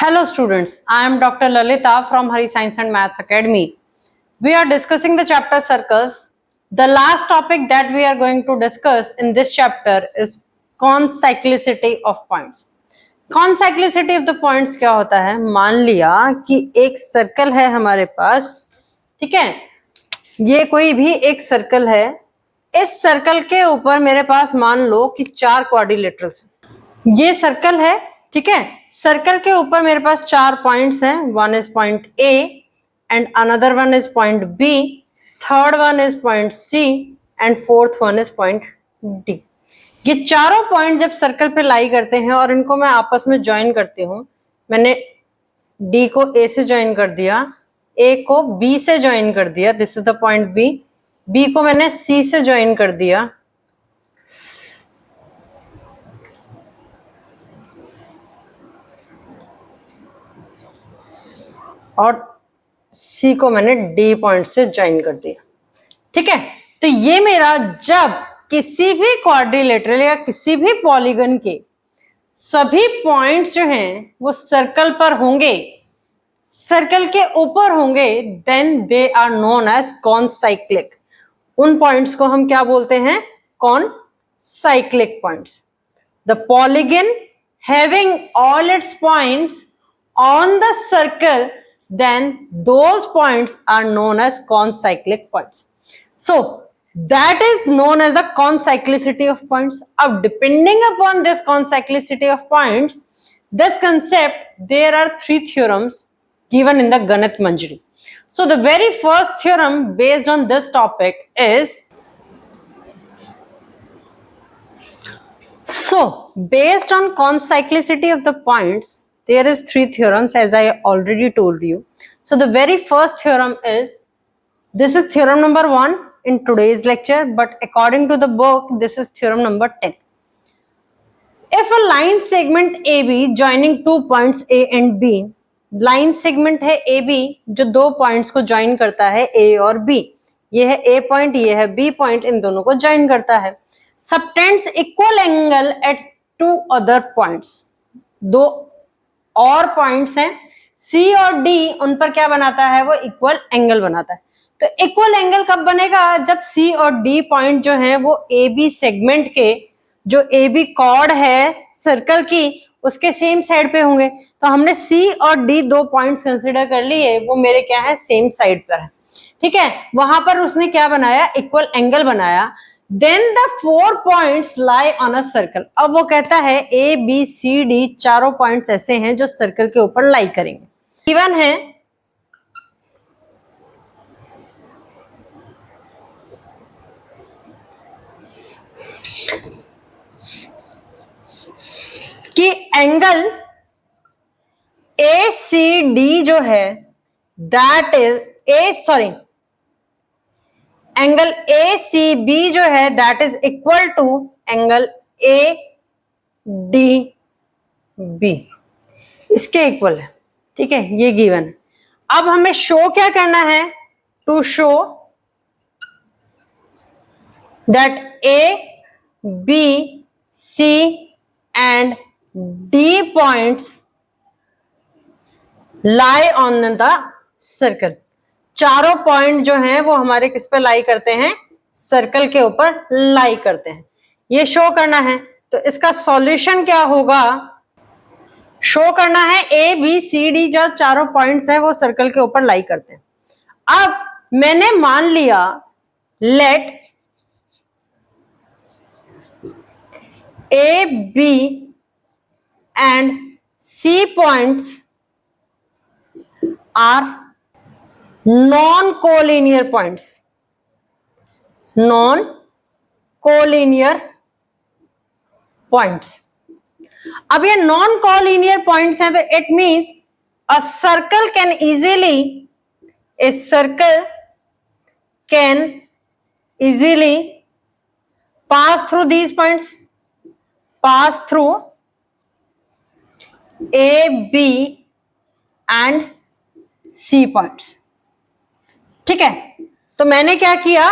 Hello students, I am Dr. Lalita from Hari Science and Maths Academy. We are discussing the chapter circles. The last topic that we are going to discuss in this chapter is concyclicity of points. Concyclicity of the points क्या होता है? मान लिया कि एक circle है हमारे पास, ठीक है, ये कोई भी एक सर्कल है, इस सर्कल के ऊपर मेरे पास मान लो कि 4 क्वाड्रिलेटरल्स, ये सर्कल है, ठीक है, सर्कल के ऊपर मेरे पास 4 पॉइंट्स हैं, one is point A and another one is point B, third one is point C and fourth one is point D. ये चारों पॉइंट जब सर्कल पे लाई करते हैं और इनको मैं आपस में ज्वाइन करती हूँ, मैंने डी को ए से ज्वाइन कर दिया, ए को बी से ज्वाइन कर दिया, this is the point B, B को मैंने सी से ज्वाइन कर दिया, और सी को मैंने डी पॉइंट से ज्वाइन कर दिया, ठीक है। तो ये मेरा जब किसी भी क्वाड्रिलेटरल या किसी भी पॉलीगन के सभी पॉइंट्स जो हैं वो सर्कल पर होंगे, सर्कल के ऊपर होंगे, then they are known as concyclic. उन पॉइंट्स को हम क्या बोलते हैं? Concyclic points. The polygon having all its points on the circle, then those points are known as concyclic points. So that is known as the concyclicity of points. Now depending upon this concyclicity of points, this concept, there are 3 theorems given in the Ganit Manjari. So the very first theorem based on this topic is, so based on concyclicity of the points, there is 3 theorems as I already told you. So the very first theorem is, this is theorem number 1 in today's lecture, but according to the book, this is theorem number 10. If a line segment AB joining 2 points A and B, line segment है AB जो 2 points को join करता है A और B, ये है A point, ये है B point, इन दोनों को join करता है, subtends equal angle at 2 other points, 2 और पॉइंट्स हैं C और D, उन पर क्या बनाता है? वो इक्वल एंगल बनाता है। तो इक्वल एंगल कब बनेगा? जब C और D पॉइंट जो है वो AB सेगमेंट के, जो AB कॉर्ड है सर्कल की, उसके सेम साइड पे होंगे। तो हमने C और D 2 पॉइंट्स कंसिडर कर लिए, वो मेरे क्या है? सेम साइड पर है, ठीक है। वहां पर उसने क्या बनाया? इक्वल एंगल बनाया। Then the 4 points lie on a circle. अब वो कहता है A, B, C, D चारों पॉइंट्स ऐसे हैं जो सर्कल के ऊपर लाई करेंगे। गिवन है कि एंगल ACD जो है, दैट इज एंगल ACB जो है, that is equal to angle ADB, इसके इक्वल है, ठीक है, ये गिवन है। अब हमें शो क्या करना है? To show that AB, C and D points lie on the circle. चारों पॉइंट जो हैं वो हमारे किस पे लाई करते हैं? सर्कल के ऊपर लाई करते हैं, ये शो करना है। तो इसका सॉल्यूशन क्या होगा? शो करना है A, B, C, D जो चारों पॉइंट्स हैं वो सर्कल के ऊपर लाई करते हैं। अब मैंने मान लिया, late A, B and C points are non-collinear points, non-collinear points। अब ये non-collinear points हैं, तो it means a circle can easily pass through these points, pass through A, B and C points, ठीक है। तो मैंने क्या किया?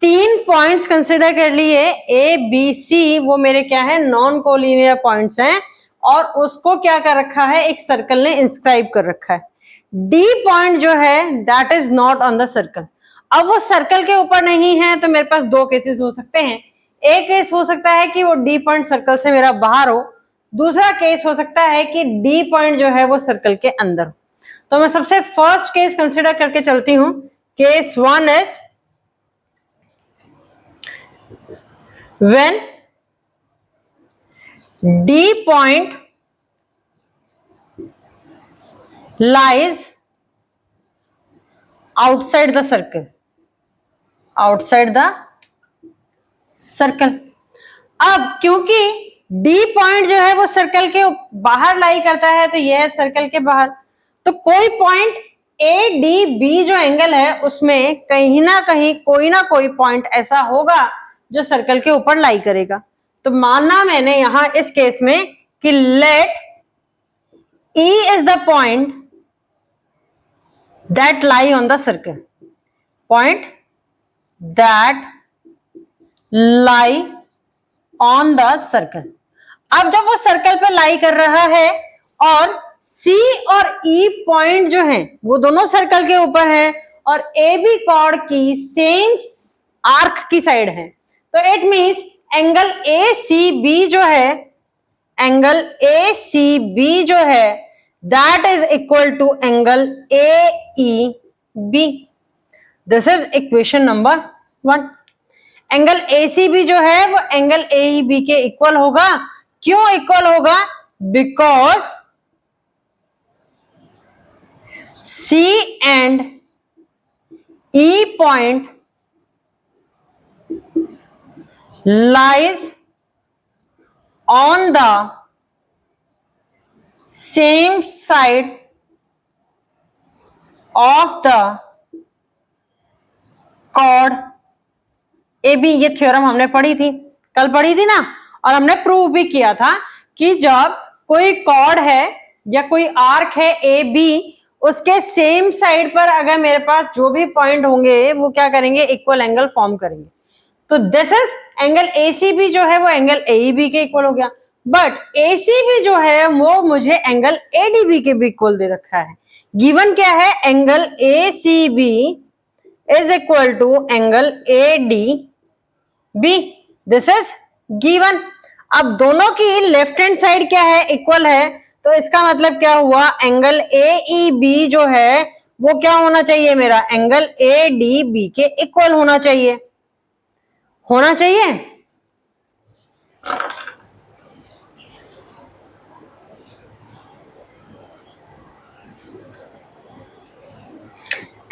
3 पॉइंट्स कंसिडर कर लिए, A, B, C, वो मेरे क्या है? नॉन कोलिनियर पॉइंट्स हैं, और उसको क्या कर रखा है, एक सर्कल ने इंस्क्राइब कर रखा है। डी पॉइंट जो है that is not on the circle. अब वो सर्कल के ऊपर नहीं है तो मेरे पास दो केसेस हो सकते हैं। एक केस हो सकता है कि वो डी पॉइंट सर्कल से मेरा बाहर हो, दूसरा केस हो सकता है कि डी पॉइंट जो है वो सर्कल के अंदर हो। तो मैं सबसे फर्स्ट केस कंसिडर करके चलती हूं। Case 1 is when D point lies outside the circle, outside the circle। अब क्योंकि D पॉइंट जो है वो सर्कल के बाहर लाई करता है तो यह है सर्कल के बाहर, तो कोई पॉइंट ADB जो एंगल है उसमें कहीं ना कहीं कोई ना कोई पॉइंट ऐसा होगा जो सर्कल के ऊपर लाई करेगा। तो मानना मैंने यहां इस केस में कि late E is the point that lie on the circle, point that lie on the circle। अब जब वो सर्कल पे लाई कर रहा है और C और E पॉइंट जो हैं वो दोनों सर्कल के ऊपर हैं और AB कॉर्ड की सेम आर्क की साइड है, तो इट मींस एंगल ACB जो है, एंगल ACB जो है that is equal to angle AEB। This is equation number 1। Angle ACB जो है वो एंगल AEB के इक्वल होगा। क्यों इक्वल होगा? Because C and E point lies on the same side of the chord AB। ये थ्योरम हमने पढ़ी थी, कल पढ़ी थी ना, और हमने प्रूव भी किया था कि जब कोई कॉर्ड है या कोई आर्क है AB, उसके सेम साइड पर अगर मेरे पास जो भी पॉइंट होंगे वो क्या करेंगे, इक्वल एंगल फॉर्म करेंगे। तो दिस इज एंगल ACB जो है वो एंगल AEB के इक्वल हो गया, बट ACB जो है वो मुझे एंगल ADB के भी इक्वल दे रखा है। गिवन क्या है, angle ACB is equal to angle ADB। This is given. अब दोनों की लेफ्ट हैंड साइड क्या है, इक्वल है, तो इसका मतलब क्या हुआ, एंगल AEB जो है वो क्या होना चाहिए, मेरा एंगल ADB के इक्वल होना चाहिए, होना चाहिए।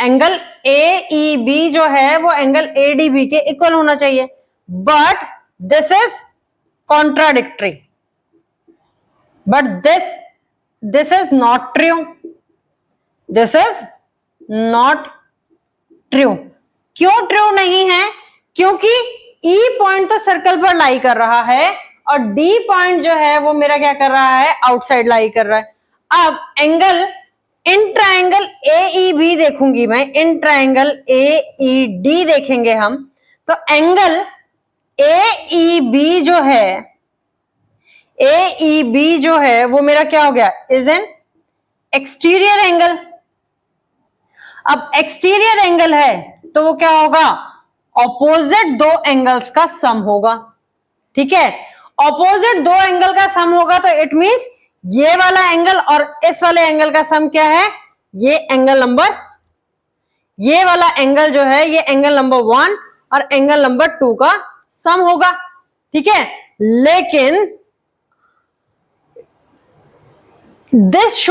एंगल AEB जो है वो एंगल ADB के इक्वल होना चाहिए, but this is contradictory, but this is not true, this is not true. क्यों ट्रू नहीं है? क्योंकि E पॉइंट तो सर्कल पर लाई कर रहा है और D पॉइंट जो है वो मेरा क्या कर रहा है, आउटसाइड लाई कर रहा है। अब एंगल इन ट्राइंगल AEB देखूंगी मैं, इन ट्राइंगल AED देखेंगे हम, तो एंगल AEB जो है वो मेरा क्या हो गया, इज एन एक्सटीरियर एंगल। अब एक्सटीरियर एंगल है तो वो क्या होगा, ऑपोजिट दो एंगल्स का सम होगा। ठीक है, ऑपोजिट दो एंगल का सम होगा तो इट मींस ये वाला एंगल और इस वाले एंगल का सम क्या है, ये एंगल नंबर, ये वाला एंगल जो है ये एंगल नंबर 1 और एंगल नंबर 2 का सम होगा। ठीक है, लेकिन this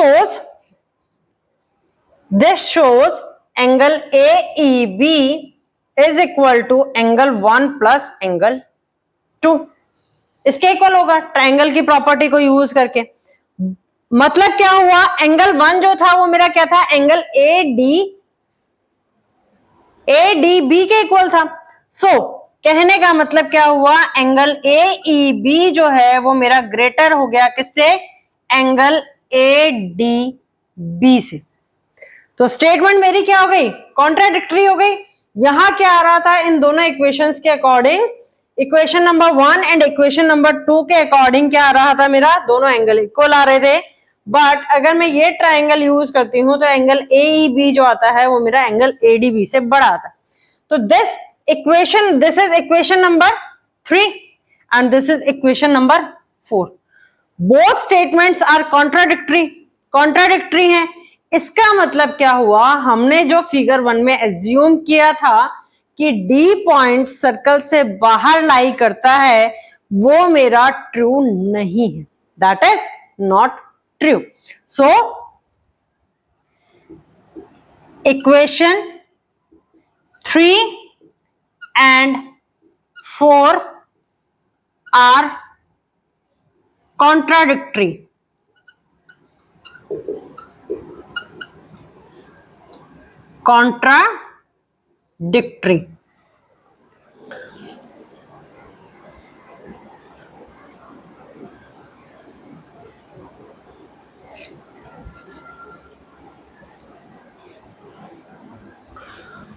shows angle AEB is equal to angle 1 plus angle 2, इसके इक्वल होगा ट्राइंगल की प्रॉपर्टी को यूज करके। मतलब क्या हुआ, एंगल 1 जो था वो मेरा क्या था, एंगल ADB के इक्वल था। सो कहने का मतलब क्या हुआ, एंगल AEB जो है वो मेरा ग्रेटर हो गया किससे, एंगल ADB से। तो स्टेटमेंट मेरी क्या हो गई, कॉन्ट्राडिक्टरी हो गई। यहां क्या आ रहा था, इन दोनों इक्वेशंस के according equation number 1 and equation number 2 के अकॉर्डिंग क्या आ रहा था मेरा, दोनों एंगल इक्वल आ रहे थे। बट अगर मैं ये ट्राइंगल यूज करती हूं तो एंगल AEB जो आता है वो मेरा एंगल ADB से बड़ा आता है। तो this is equation number 3 and this is equation number 4। Both statements are contradictory हैं। इसका मतलब क्या हुआ, हमने जो फिगर 1 में एज्यूम किया था कि D पॉइंट सर्कल से बाहर लाई करता है, वो मेरा ट्रू नहीं है, that is not true. So equation 3 and 4 are contradictory.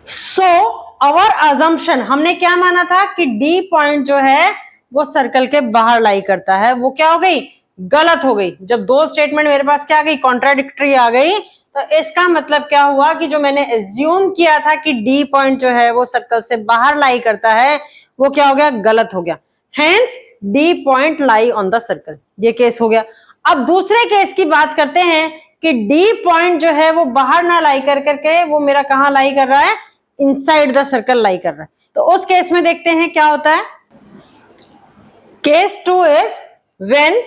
So our assumption, हमने क्या माना था कि डी पॉइंट जो है वो सर्कल के बाहर लाई करता है, वो क्या हो गई, गलत हो गई। जब दो स्टेटमेंट मेरे पास क्या आ गई, कॉन्ट्राडिक्टरी आ गई, तो इसका मतलब क्या हुआ कि जो मैंने एज्यूम किया था कि डी पॉइंट जो है वो सर्कल से बाहर लाई करता है, वो क्या हो गया, गलत हो गया। Hence D point lie on the circle, ये केस हो गया। अब दूसरे केस की बात करते हैं कि डी पॉइंट जो है वो बाहर ना लाई कर करके वो मेरा कहां लाई कर रहा है, इनसाइड द सर्कल लाई कर रहा है। तो उस केस में देखते हैं क्या होता है। Case 2 is when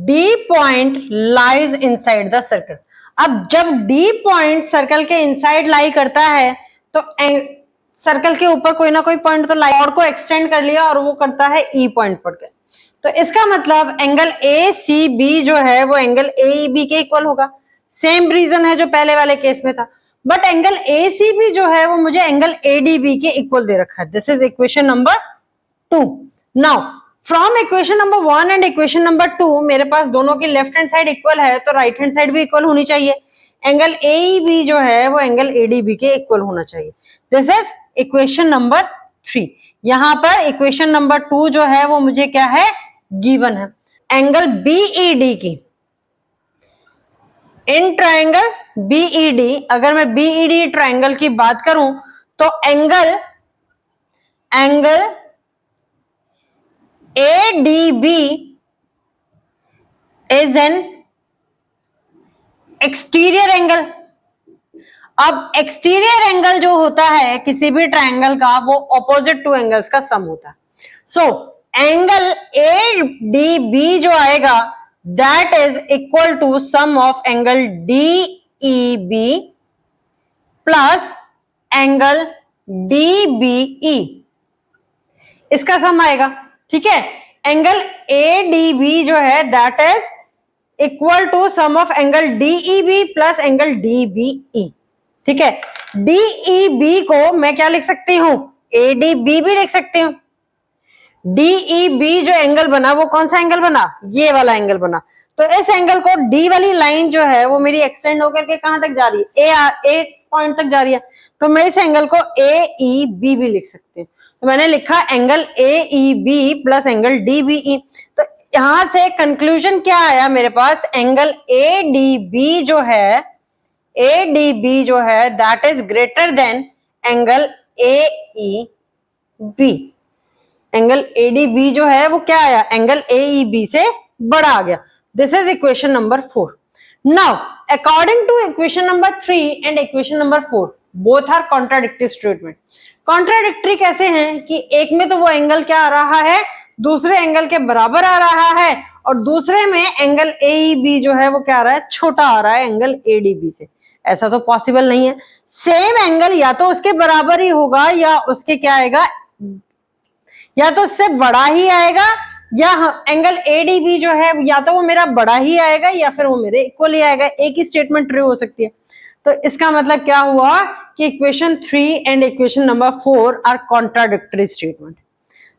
D point lies inside the circle. अब जब डी पॉइंट सर्कल के इनसाइड लाई करता है तो सर्कल के ऊपर कोई ना कोई पॉइंट तो लाई और को एक्सटेंड कर लिया और वो करता है ई पॉइंट पर। तो इसका मतलब एंगल ACB जो है वो एंगल AEB के इक्वल होगा। सेम रीजन है जो पहले वाले केस में था, बट एंगल ACB जो है वो मुझे एंगल ADB के इक्वल दे रखा है। This is equation number 2। Now from equation number 1 and equation number 2 मेरे पास दोनों की लेफ्ट हैंड साइड इक्वल है, तो राइट हैंड साइड भी इक्वल होनी चाहिए। एंगल AEB जो है वो एंगल ADB के इक्वल होना चाहिए। This is equation number 3। यहां पर इक्वेशन नंबर 2 जो है वो मुझे क्या है, गिवन है। एंगल BED की, इन ट्राइंगल BED, अगर मैं BED ट्राइंगल की बात करूं तो angle ADB is an exterior angle. अब एक्सटीरियर एंगल जो होता है किसी भी ट्राइंगल का, वो ऑपोजिट टू एंगल्स का सम होता है। सो एंगल ADB जो आएगा that is equal to sum of angle DEB plus angle DBE, इसका सम आएगा। ठीक है, एंगल ADB जो है that is equal to sum of angle DEB plus angle DBE। ठीक है, DEB को मैं क्या लिख सकती हूं, ADB भी लिख सकती हूं। DEB जो एंगल बना वो कौन सा एंगल बना, ये वाला एंगल बना। तो इस एंगल को D वाली लाइन जो है वो मेरी एक्सटेंड होकर के कहां तक जा रही है, A पॉइंट तक जा रही है, तो मैं इस एंगल को AEB भी लिख सकती हूँ। तो मैंने लिखा angle AEB plus angle DBE। तो यहां से कंक्लूजन क्या आया मेरे पास, एंगल ADB जो है that is greater than angle AEB। Angle ADB जो है वो क्या आया, एंगल AEB से बड़ा आ गया। This is equation number 4। Now according to equation number 3 and equation number 4 both are contradictory statement. Contradictory कैसे हैं कि एक में तो वो एंगल क्या आ रहा है, दूसरे एंगल के बराबर आ रहा है, और दूसरे में एंगल AEB जो है वो क्या आ रहा है, छोटा आ रहा है एंगल ADB से। ऐसा तो पॉसिबल नहीं है। सेम एंगल या तो उसके बराबर ही होगा या उसके क्या आएगा, या तो उससे बड़ा ही आएगा, या एंगल ADB जो है या तो वो मेरा बड़ा ही आएगा या फिर वो मेरे इक्वल ही आएगा। एक ही स्टेटमेंट ट्रू हो सकती है। तो इसका मतलब क्या हुआ कि equation 3 and equation number 4 are contradictory statement.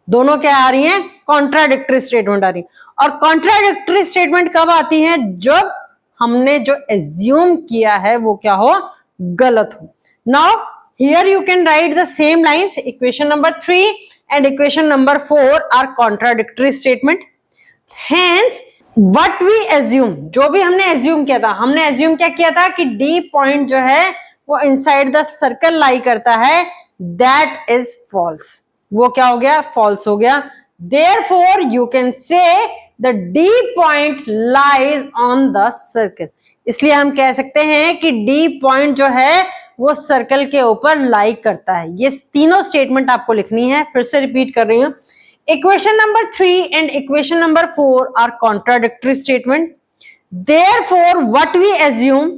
दोनों क्या आ रही हैं, कॉन्ट्राडिक्टरी स्टेटमेंट आ रही है। और कॉन्ट्राडिक्टरी स्टेटमेंट कब आती है, जब हमने जो एज्यूम किया है वो क्या हो, गलत हो। Now here you can write the same lines. Equation number 3 and equation number 4 are contradictory statement. Hence what we assume, जो भी हमने assume किया था, हमने assume क्या किया था कि D point जो है वो inside the circle lie करता है, that is false. वो क्या हो गया? false हो गया. Therefore you can say the D point lies on the circle. इसलिए हम कह सकते हैं कि D point जो है वो सर्कल के ऊपर लाई करता है. ये तीनों स्टेटमेंट आपको लिखनी है. फिर से रिपीट कर रही हूं. Equation number 3 and equation number 4 are contradictory statement. Therefore what we assume,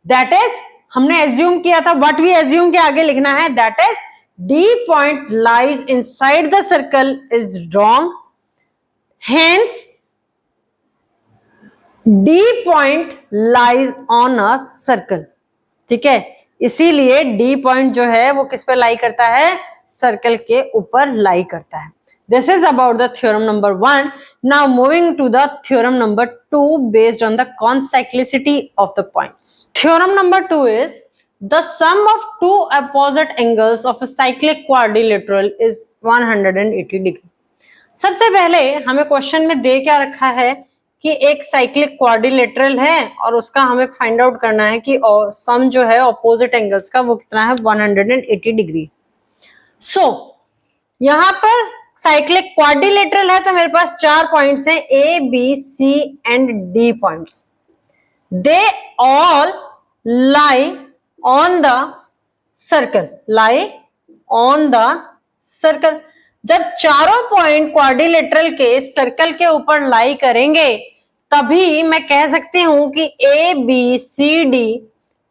that is, हमने एज्यूम किया था, व्हाट वी एज्यूम के आगे लिखना है, that is D point lies inside the circle is wrong. Hence D point lies on a circle. ठीक है, इसीलिए D point जो है वो किस पे लाई करता है? सर्कल के ऊपर लाई करता है. This is about the theorem number 1. Now moving to the theorem number 2 based on the concyclicity of the points. Theorem number 2 is the sum of two opposite angles of a cyclic quadrilateral is 180 degree. सबसे पहले हमें question में दे क्या रखा है कि एक cyclic quadrilateral है और उसका हमें फाइंड आउट करना है कि सम जो है ऑपोजिट एंगल्स का वो कितना है? 180 डिग्री. सो यहां पर साइक्लिक क्वाड्रिलेटरल है तो मेरे पास 4 पॉइंट्स हैं, A B C and D points. They all lie on the circle, lie on the circle. जब चारों पॉइंट क्वाड्रिलेटरल के सर्कल के ऊपर लाई करेंगे तभी मैं कह सकती हूं कि A B C D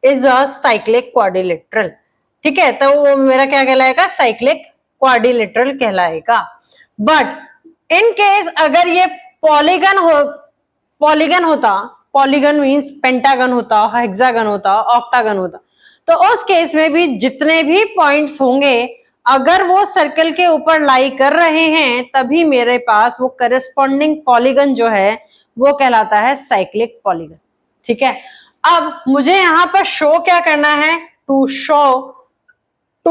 is a cyclic quadrilateral. ठीक है, तो वो मेरा क्या कहलाएगा? साइक्लिक क्वाड्रिलेटरल कहलाएगा. बट इन केस अगर ये पॉलीगन होता, पॉलीगन मींस पेंटागन होता, हेक्सागन होता, ऑक्टागन होता, तो उस केस में भी जितने भी पॉइंट्स होंगे अगर वो सर्कल के ऊपर लाई कर रहे हैं तभी मेरे पास वो करस्पॉन्डिंग पॉलीगन जो है वो कहलाता है साइक्लिक पॉलीगन. ठीक है, अब मुझे यहां पर शो क्या करना है? To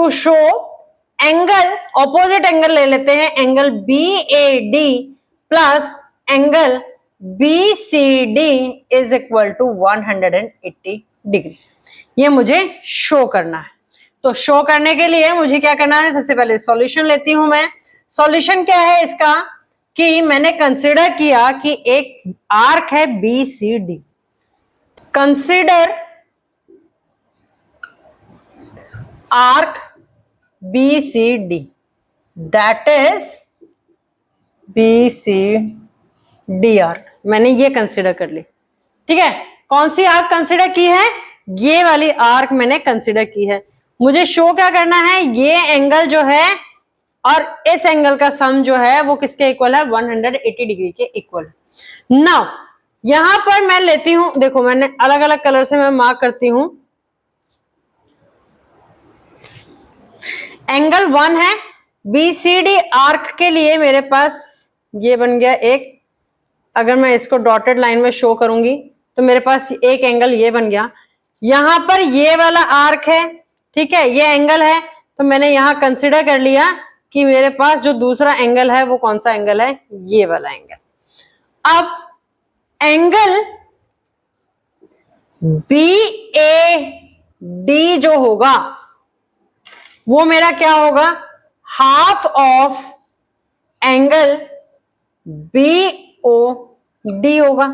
show angle, opposite angle ले लेते हैं, angle BAD plus angle BCD is equal to 180 degree. ये मुझे शो करना है. तो शो करने के लिए मुझे क्या करना है? सबसे पहले सॉल्यूशन लेती हूं मैं. सॉल्यूशन क्या है इसका कि मैंने कंसिडर किया कि एक आर्क है BCD. Consider arc BCD, that is BCD arc. मैंने ये कंसिडर कर ली. ठीक है, कौन सी आर्क कंसिडर की है? ये वाली आर्क मैंने कंसिडर की है. मुझे शो क्या करना है? ये एंगल जो है और इस एंगल का सम जो है वो किसके इक्वल है? 180 डिग्री के इक्वल. नाउ यहां पर मैं लेती हूं, देखो मैंने अलग अलग कलर से मैं मार्क करती हूं. एंगल 1 है. BCD आर्क के लिए मेरे पास ये बन गया एक. अगर मैं इसको डॉटेड लाइन में शो करूंगी तो मेरे पास एक एंगल ये बन गया. यहां पर ये वाला आर्क है. ठीक है, ये एंगल है तो मैंने यहां कंसिडर कर लिया कि मेरे पास जो दूसरा एंगल है वो कौन सा एंगल है? ये वाला एंगल. अब एंगल BAD जो होगा वो मेरा क्या होगा? हाफ ऑफ एंगल BOD होगा.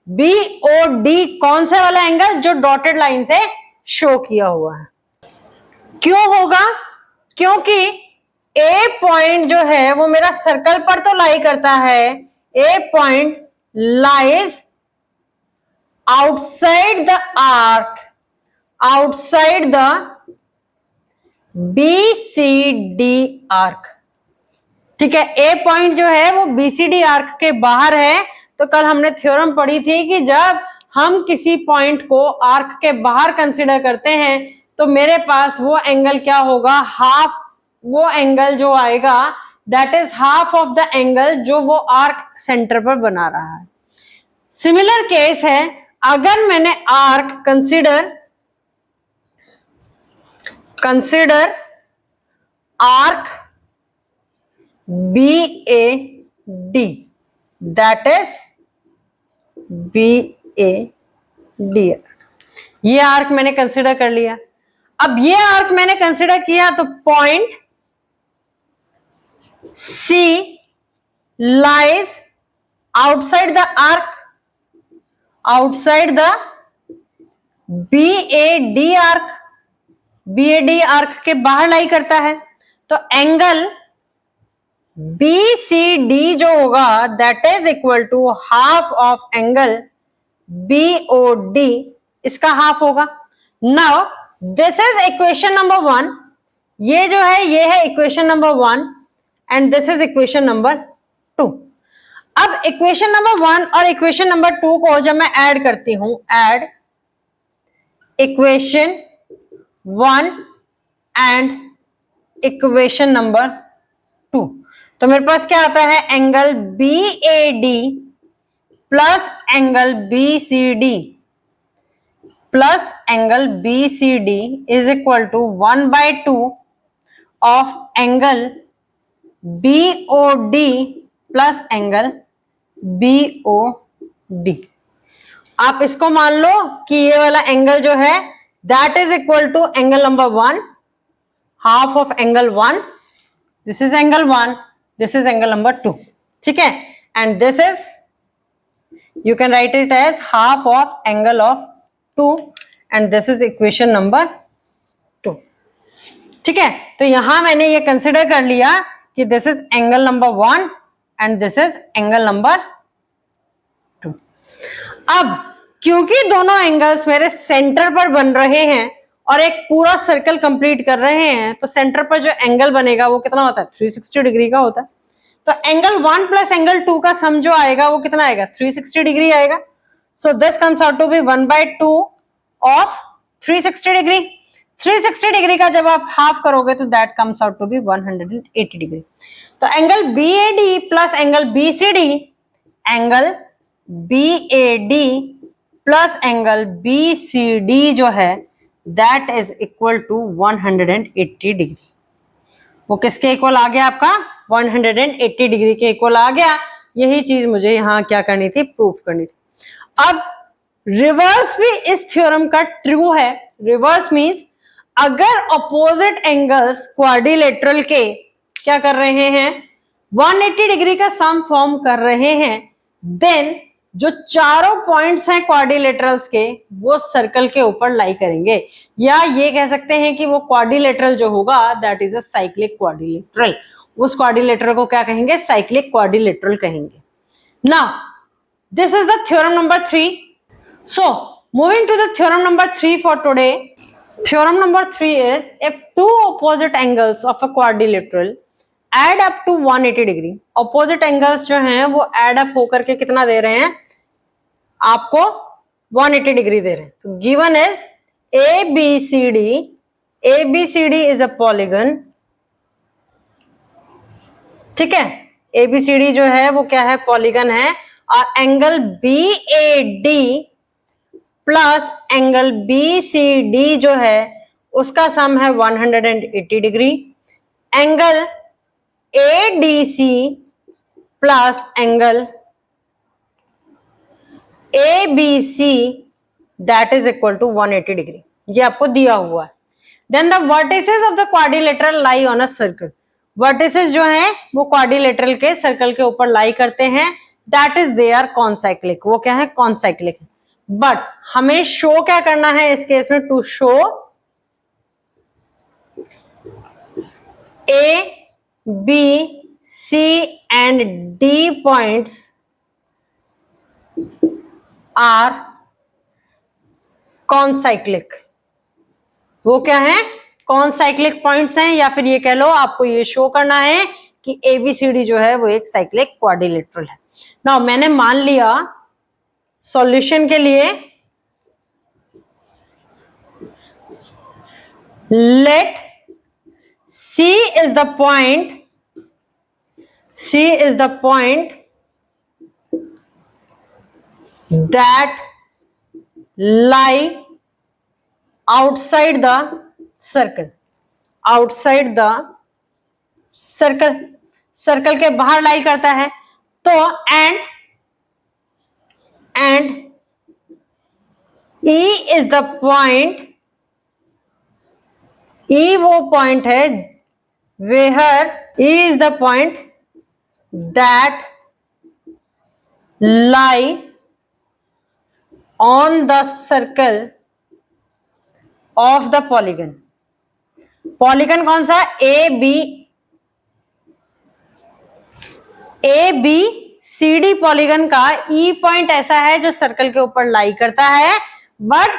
BOD कौन सा वाला एंगल? जो डॉटेड लाइन से शो किया हुआ है. क्यों होगा? क्योंकि A पॉइंट जो है वो मेरा सर्कल पर तो लाई करता है. A point lies outside the arc, outside the BCD arc. ठीक है, A पॉइंट जो है वो BCD आर्क के बाहर है. तो कल हमने थ्योरम पढ़ी थी कि जब हम किसी पॉइंट को आर्क के बाहर कंसिडर करते हैं तो मेरे पास वो एंगल क्या होगा? हाफ, वो एंगल जो आएगा that is half of the angle जो वो आर्क सेंटर पर बना रहा है. सिमिलर केस है अगर मैंने arc consider arc BAD, that is BAD। ये आर्क मैंने कंसिडर कर लिया। अब ये आर्क मैंने कंसिडर किया तो point C lies outside the arc, outside the BAD arc, BAD arc के बाहर लाई करता है। तो एंगल BCD जो होगा that is equal to half of angle BOD, इसका हाफ होगा। Now this is equation number 1, ये जो है ये है equation number 1 and this is equation number 2। अब इक्वेशन नंबर 1 और इक्वेशन नंबर 2 को जब मैं ऐड करती हूं, add equation 1 and equation number 2, तो मेरे पास क्या आता है, angle BAD plus angle BCD plus angle BCD is equal to 1/2 of angle BOD plus angle BOD। आप इसको मान लो कि ये वाला एंगल जो है that is equal to angle number 1, half of angle 1, this is angle 1, this is angle number 2, ठीक है। And this is, you can write it as half of angle of 2 and this is equation number 2, ठीक है। तो यहां मैंने ये consider कर लिया कि this is angle number 1 and this is angle number 2। अब क्योंकि दोनों एंगल्स मेरे सेंटर पर बन रहे हैं और एक पूरा सर्कल कंप्लीट कर रहे हैं, तो सेंटर पर जो एंगल बनेगा वो कितना होता है, 360 डिग्री का होता है। तो एंगल 1 प्लस एंगल 2 का सम जो आएगा वो कितना आएगा, 360 डिग्री आएगा। So this comes out to be 1/2 of 360 degree. 360 degree का जब आप हाफ करोगे तो that comes out to be 180 degree. तो angle BAD plus angle BCD, angle BAD plus angle BCD जो है that is equal to 180 degree. वो किसके इक्वल आ गया आपका, 180 डिग्री के इक्वल आ गया। यही चीज मुझे यहां क्या करनी थी, प्रूफ करनी थी। अब रिवर्स भी इस थ्योरम का ट्रू है। रिवर्स मींस अगर अपोजिट एंगल्स क्वाड्रिलेटरल के क्या कर रहे हैं, 180 डिग्री का सम फॉर्म कर रहे हैं, देन जो चारों पॉइंट्स हैं क्वाड्रिलेटरल्स के वो सर्कल के ऊपर लाई करेंगे, या ये कह सकते हैं कि वो क्वाड्रिलेटरल जो होगा that is a cyclic quadrilateral. उस क्वाड्रिलेटरल को क्या कहेंगे, साइक्लिक क्वाड्रिलेटरल कहेंगे। Now this is the theorem number 3। So moving to the theorem number 3 for today. Theorem number 3 is if two opposite angles of a quadrilateral add up to 180 degree, opposite angles जो हैं वो add up होकर के कितना दे रहे हैं आपको, 180 degree दे रहे हैं। तो given is ABCD, ABCD is a polygon, ठीक है। ABCD जो है वो क्या है, पॉलीगन है। और angle BAD plus angle BCD जो है उसका सम है 180 degree. Angle ADC plus angle ABC that is equal to 180 degree, ये आपको दिया हुआ है। Then the vertices of the quadrilateral lie on a circle, vertices जो हैं वो क्वाड्रिलेटरल के सर्कल के ऊपर लाई करते हैं, that is they are concyclic, वो क्या है, कॉन्साइक्लिक। बट हमें शो क्या करना है इस केस में, to show A, B, C and D points are concyclic. वो क्या है, कॉन्साइक्लिक पॉइंट्स हैं, या फिर ये कह लो आपको ये शो करना है कि ABCD जो है वो एक साइक्लिक क्वाड्रिलेटरल है। नाउ मैंने मान लिया सॉल्यूशन के लिए, late C is the point, C is the point that lie outside the circle, outside the circle, circle के बाहर लाई करता है। तो and E is the point, E वो पॉइंट है where E is the point that lie on the circle of the polygon. Polygon कौन सा? A B C D polygon का ई पॉइंट ऐसा है जो सर्कल के ऊपर लाई करता है, बट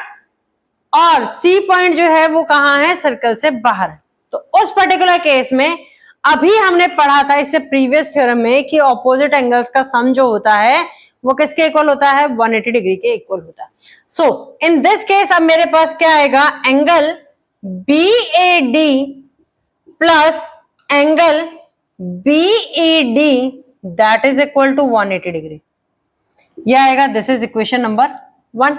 और सी पॉइंट जो है वो कहां है? सर्कल से बाहर। तो उस पर्टिकुलर केस में अभी हमने पढ़ा था इससे प्रीवियस थ्योरम में कि ऑपोजिट एंगल्स का सम जो होता है वो किसके इक्वल होता है? 180 डिग्री के इक्वल होता है। सो इन दिस केस अब मेरे पास क्या आएगा? Angle BAD plus angle BED that is equal to 180 degree. यह आएगा, दिस इज इक्वेशन नंबर 1।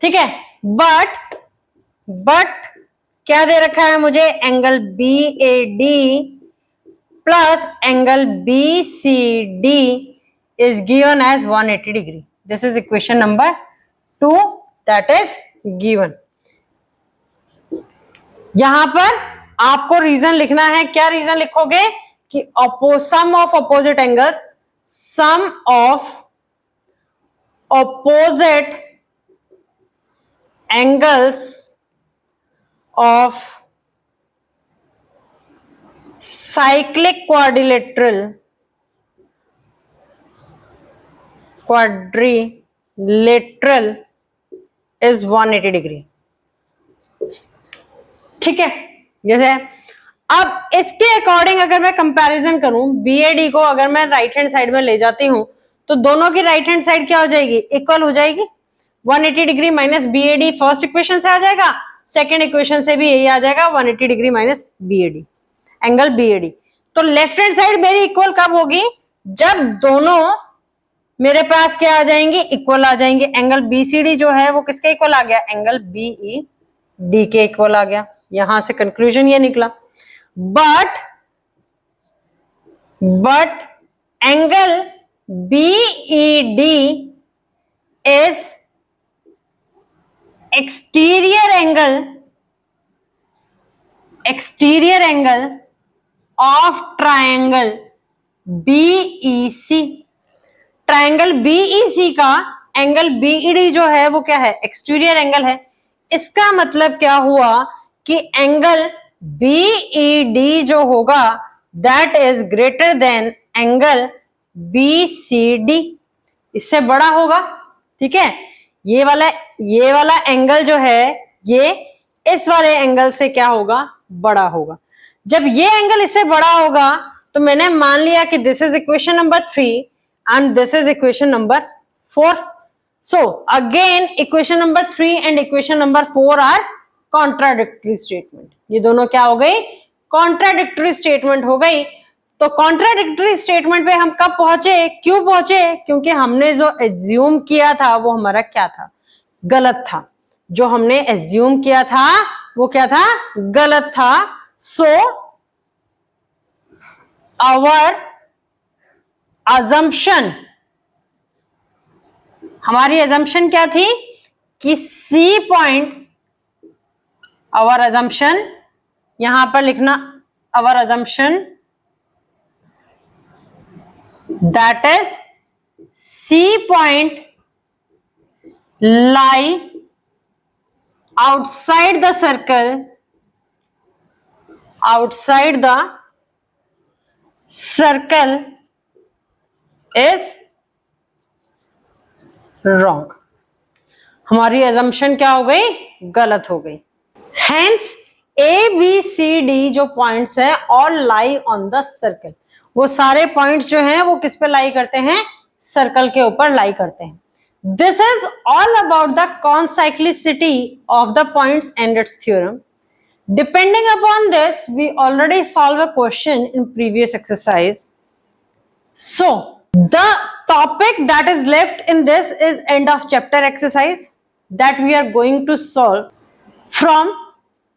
ठीक है, बट क्या दे रखा है मुझे? Angle BAD plus angle BCD is given as 180 degree. This is equation number 2 that is given. यहां पर आपको रीजन लिखना है। क्या रीजन लिखोगे? कि sum of opposite angles, sum of opposite angles of cyclic quadrilateral is 180 degree. ठीक है, जैसे अब इसके अकॉर्डिंग अगर मैं कंपैरिजन करूं, BAD को अगर मैं राइट हैंड साइड में ले जाती हूं तो दोनों की राइट हैंड साइड क्या हो जाएगी? इक्वल हो जाएगी। 180 degree minus BAD first equation से आ जाएगा, सेकेंड इक्वेशन से भी यही आ जाएगा 180 degree minus BAD, angle BAD। तो लेफ्ट हैंड साइड मेरी इक्वल कब होगी? जब दोनों मेरे पास क्या आ जाएंगे? इक्वल आ जाएंगे। एंगल BCD जो है वो किसके इक्वल आ गया? एंगल BED के इक्वल आ गया। यहां से कंक्लूजन ये निकला। But angle BED is exterior angle of triangle BEC। Triangle BEC का एंगल BED जो है वो क्या है? एक्सटीरियर एंगल है। इसका मतलब क्या हुआ कि एंगल BED जो होगा that is greater than angle BCD, इससे बड़ा होगा। ठीक है, ये वाला एंगल जो है ये इस वाले एंगल से क्या होगा? बड़ा होगा। जब ये एंगल इससे बड़ा होगा तो मैंने मान लिया कि this is equation number 3 and this is equation number 4. So again equation number 3 and equation number 4 are contradictory statement. ये दोनों क्या हो गई? contradictory statement हो गई। तो contradictory statement पे हम कब पहुंचे? क्यों पहुंचे? क्योंकि हमने जो assume किया था वो हमारा क्या था? गलत था। जो हमने assume किया था वो क्या था? गलत था। So our assumption, हमारी assumption क्या थी? कि C पॉइंट, our assumption यहां पर लिखना, our assumption that is C point lie outside the circle, is wrong. हमारी assumption क्या हो गई? गलत हो गई। Hence ABCD जो पॉइंट्स हैं all lie on the circle, वो सारे पॉइंट्स जो हैं वो किस पे लाई करते हैं? सर्कल के ऊपर लाई करते हैं। This is all about the concyclicity of the points and its theorem. Depending upon this, we already solved a question in previous exercise. So the topic that is left in this is end of chapter exercise that we are going to solve from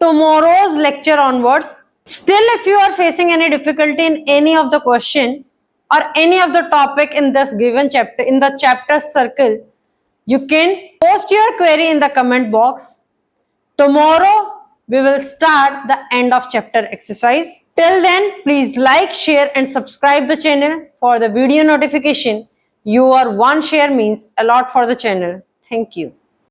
tomorrow's lecture onwards. Still, if you are facing any difficulty in any of the question or any of the topic in this given chapter, in the chapter circle, you can post your query in the comment box. Tomorrow, we will start the end of chapter exercise. Till then, please like, share and subscribe the channel for the video notification. Your one share means a lot for the channel. Thank you.